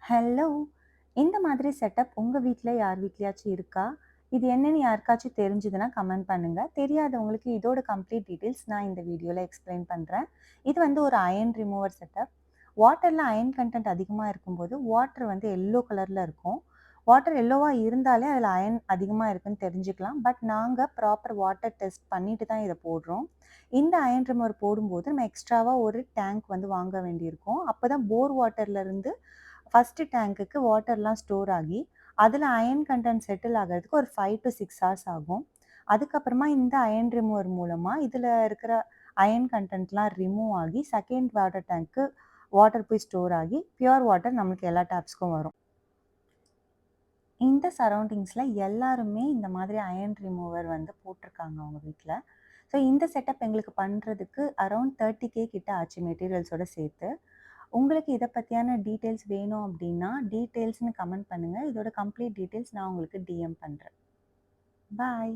Hello! இந்த மாதிரி setup உங்க வீட்ல யார் வீட்லயாச்சும் இருக்கா? இது என்னன்னு யாருக்காச்சும் தெரிஞ்சதுன்னா கமெண்ட் பண்ணுங்க. தெரியாதவங்களுக்கு இதோட கம்ப்ளீட் டீட்டெயில்ஸ் நான் இந்த வீடியோல எக்ஸ்பிளைன் பண்றேன். இது வந்து ஒரு அயர்ன் ரிமூவர் செட்டப். வாட்டர்ல அயர்ன் கன்டென்ட் அதிகமா இருக்கும்போது, வாட்டர் வந்து எல்லோ கலர்ல இருக்கும். வாட்டர் எல்லோவா இருந்தாலே அதில அயர்ன் அதிகமா இருக்குன்னு தெரிஞ்சுக்கலாம். பட் நாங்க ப்ராப்பர் வாட்டர் டெஸ்ட் பண்ணிட்டு தான் இத போடுறோம். இந்த அயர்ன் ரிமூவர் போடும்போது நம்ம எக்ஸ்ட்ராவா ஒரு டேங்க் வந்து வாங்க வேண்டியிருக்கும். அப்பதான் போர் வாட்டர்லருந்து ஃபர்ஸ்ட் டேங்க்குக்கு வாட்டர்லாம் ஸ்டோர் ஆகி, அதில அயர்ன் கன்டென்ட் செட்டில் ஆகுறதுக்கு ஒரு 5 டூ 6 ஹார்ஸ் ஆகும். அதுக்கப்புறமா இந்த அயர்ன் ரிமூவர் மூலமா இதில இருக்கிற அயர்ன் கன்டென்ட்லாம் ரிமூவ் ஆகி, செகண்ட் வாட்டர் டேங்க்கு வாட்டர் போய் ஸ்டோர் ஆகி, பியூர் வாட்டர் நமக்கு எல்லா டேப்ஸ்க்கும் வரும். இந்த சரவுண்டிங்ஸ்ல எல்லாருமே இந்த மாதிரி அயர்ன் ரிமூவர் வந்து போட்டிருக்காங்க அவங்க வீட்ல. ஸோ இந்த செட்டப் எங்களுக்கு பண்றதுக்கு அரவுண்ட் 30K கிட்ட ஆச்சு மெட்டீரியல்ஸோட சேர்த்து. உங்களுக்கு இத பத்தியான டீட்டெயில்ஸ் வேணும் அப்டின்னா, டீட்டெயில்ஸ்ன்னு கமெண்ட் பண்ணுங்க. இதோட கம்ப்ளீட் டீட்டெயில்ஸ் நான் உங்களுக்கு டிஎம் பண்றேன். பாய்.